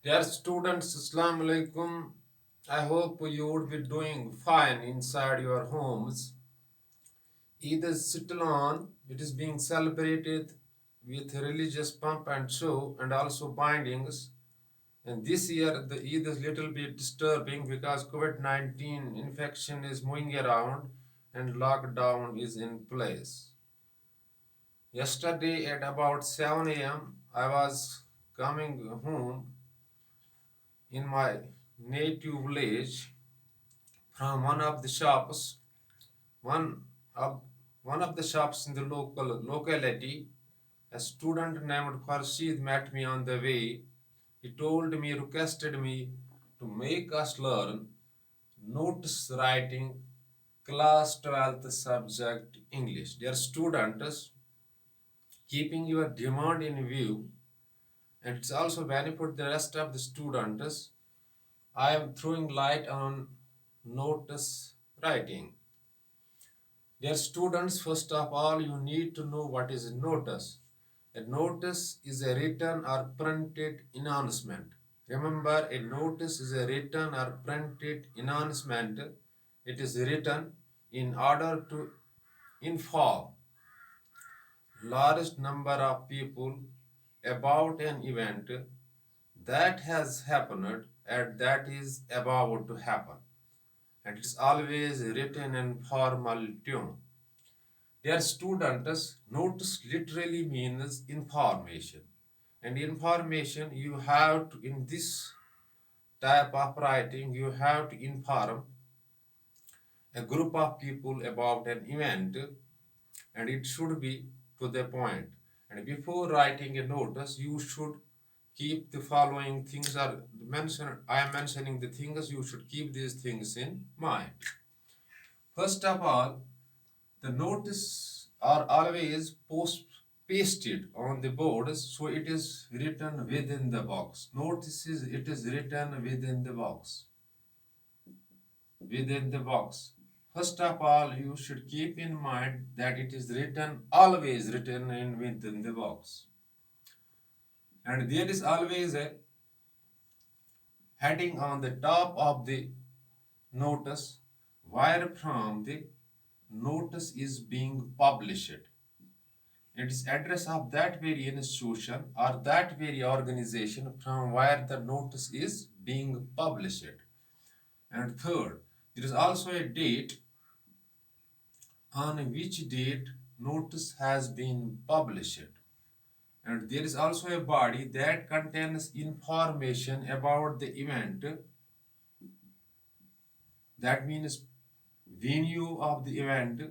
Dear students, Assalamu alaikum. I hope you would be doing fine inside your homes. Eid is still on. It is being celebrated with religious pomp and show and also bindings. And this year the Eid is little bit disturbing because COVID-19 infection is moving around and lockdown is in place. Yesterday at about 7 a.m. I was coming home in my native village from one of the shops, one of one of the shops in the locality. A student named Farshid met me on the way. He told me, requested me to make us learn notice writing, class 12th subject English. Dear students, keeping your demand in view, and it's also benefit the rest of the students. I am throwing light on notice writing. Dear students, first of all, you need to know what is a notice. A notice is a written or printed announcement. Remember, a notice is a written or printed announcement. It is written in order to inform large number of people about an event that has happened and that is about to happen. And it's always written in formal tune. Dear students, notice literally means information. And information you have to, in this type of writing, you have to inform a group of people about an event and it should be to the point. And before writing a notice, you should keep the following things are mentioned. I am mentioning the things you should keep these things in mind. First of all, the notice are always pasted on the board, so it is written within the box. Notices, it is written within the box. Within the box. First of all, you should keep in mind that it is written, always written in within the box. And there is always a heading on the top of the notice where from the notice is being published. It is address of that very institution or that very organization from where the notice is being published. And third, there is also a date on which date notice has been published. And there is also a body that contains information about the event. That means venue of the event,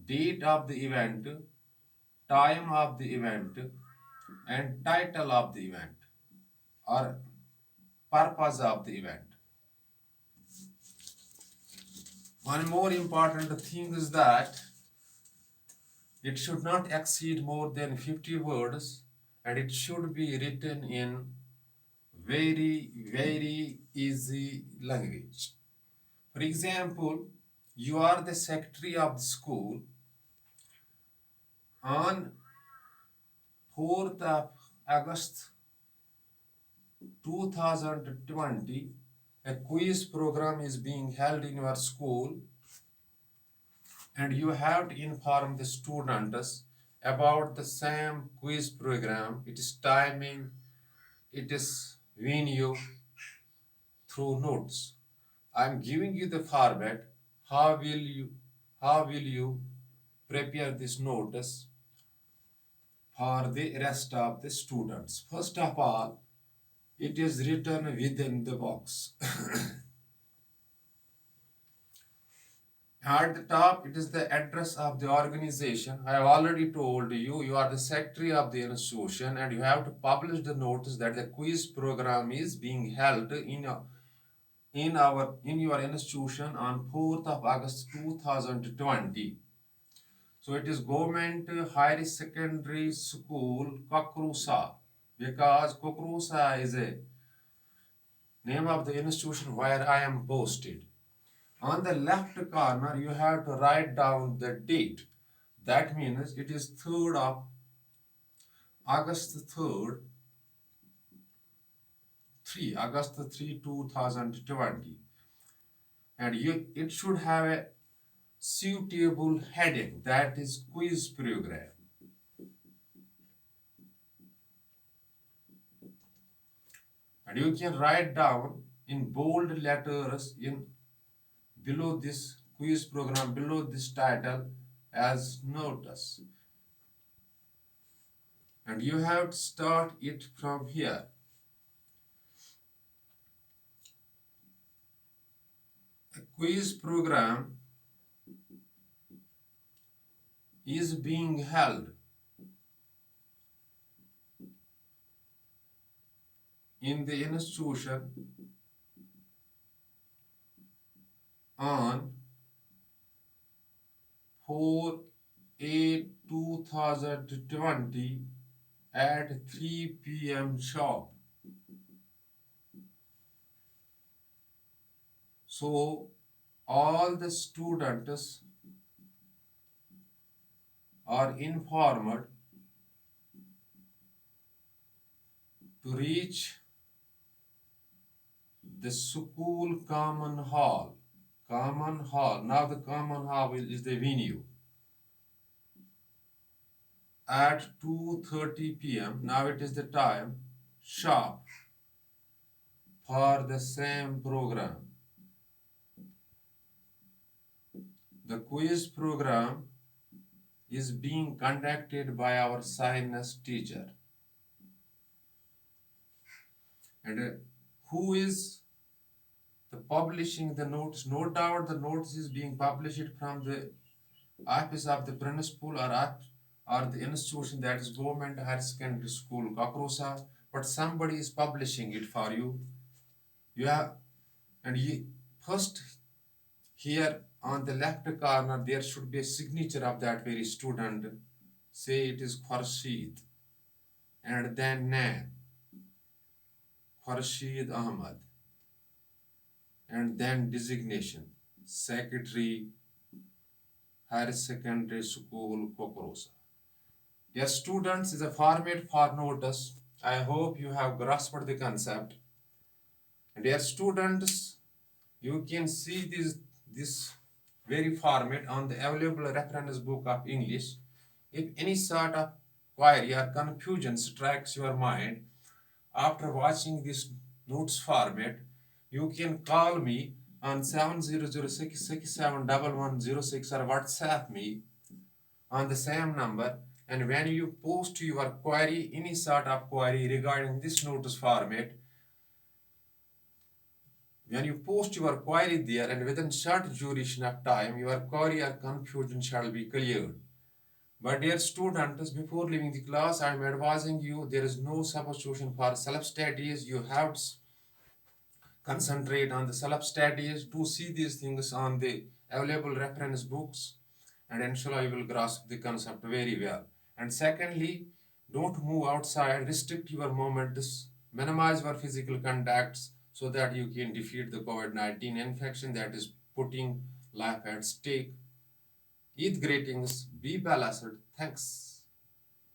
date of the event, time of the event, and title of the event or purpose of the event. One more important thing is that it should not exceed more than 50 words and it should be written in very easy language. For example, you are the secretary of the school. On 4th of August 2020, a quiz program is being held in your school and you have to inform the students about the same quiz program, its timing, its venue through notes. I'm giving you the format. How will you how will you prepare this notice for the rest of the students? First of all, it is written within the box. At the top, it is the address of the organization. I have already told you, you are the secretary of the institution and you have to publish the notice that the quiz program is being held in your institution on 4th of August 2020. So it is Government Higher Secondary School, Kakrusa, because Kakrusa is a name of the institution where I am posted. On the left corner, you have to write down the date. That means it is 3rd of August 3rd, 3, August 3, 2020. And it should have a suitable heading, that is quiz program. And you can write down in bold letters in below this quiz program, below this title as notice. And you have to start it from here. A quiz program is being held in the institution on 4/8/2020 at 3 p.m. sharp. So all the students are informed to reach the school common hall. Common hall. Now the common hall is the venue. At 2:30 p.m. Now it is the time sharp for the same program. The quiz program is being conducted by our science teacher. And who is the publishing the notes? No doubt the notes is being published from the office of the principal or the institution, that is government higher secondary school Kakrosa, but somebody is publishing it for you. You have, and you first here on the left corner there should be a signature of that very student. Say it is Khurshid, and then name Khurshid Ahmad, and then designation secretary higher secondary school Kokrosa. Dear students, is a format for notice. I hope you have grasped the concept. And dear students, you can see this very format on the available reference book of English. If any sort of query or confusion strikes your mind after watching this notes format, you can call me on 7006671106 or WhatsApp me on the same number. And when you post your query, any sort of query regarding this notice format, when you post your query there and within short duration of time, your query or confusion shall be cleared. But dear students, before leaving the class, I am advising you there is no substitution for self-studies. You have to concentrate on the self-studies to see these things on the available reference books, and inshallah you will grasp the concept very well. And secondly, don't move outside, restrict your movements, minimize your physical contacts so that you can defeat the COVID-19 infection that is putting life at stake. Eid greetings, be blessed. Thanks.